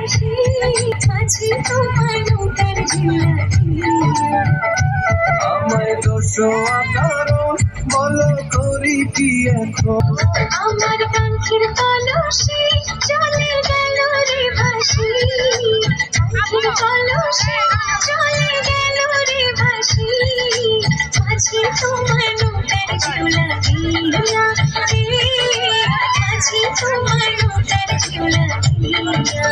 ভাসি মাঝি তোমার নৌকার ঝুলা আমায় দোষো কারণ বলো করি কি এখন আমার পাখির কলসে চলে গেল রে ভাসি পাখির কলসে চলে গেল রে ভাসি মাঝি তোমার নৌকার ঝুলা দিয়া রে মাঝি তোমার নৌকার ঝুলা দিয়া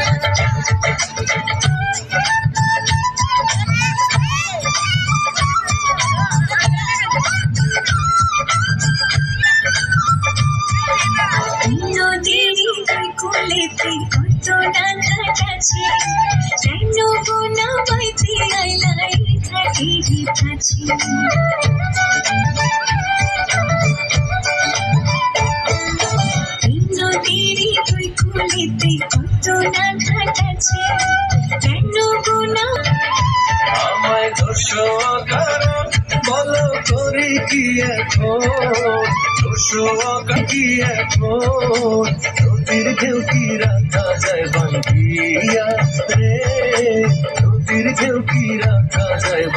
নদীর কোলেতে কত ডাঙা গাছে কেন গোনা বাইতে আইলাই ঘাটির কাছে নদীর কোলেতে কত ডাঙা গাছে কেন গোনা আমায় দোষো কারণ বলো করি কি এখন দোষো কি এখন নদীর ঢেউ কি রাখা যায় বান্ধিয়া রে নদীর ঢেউ কি রাখা যায়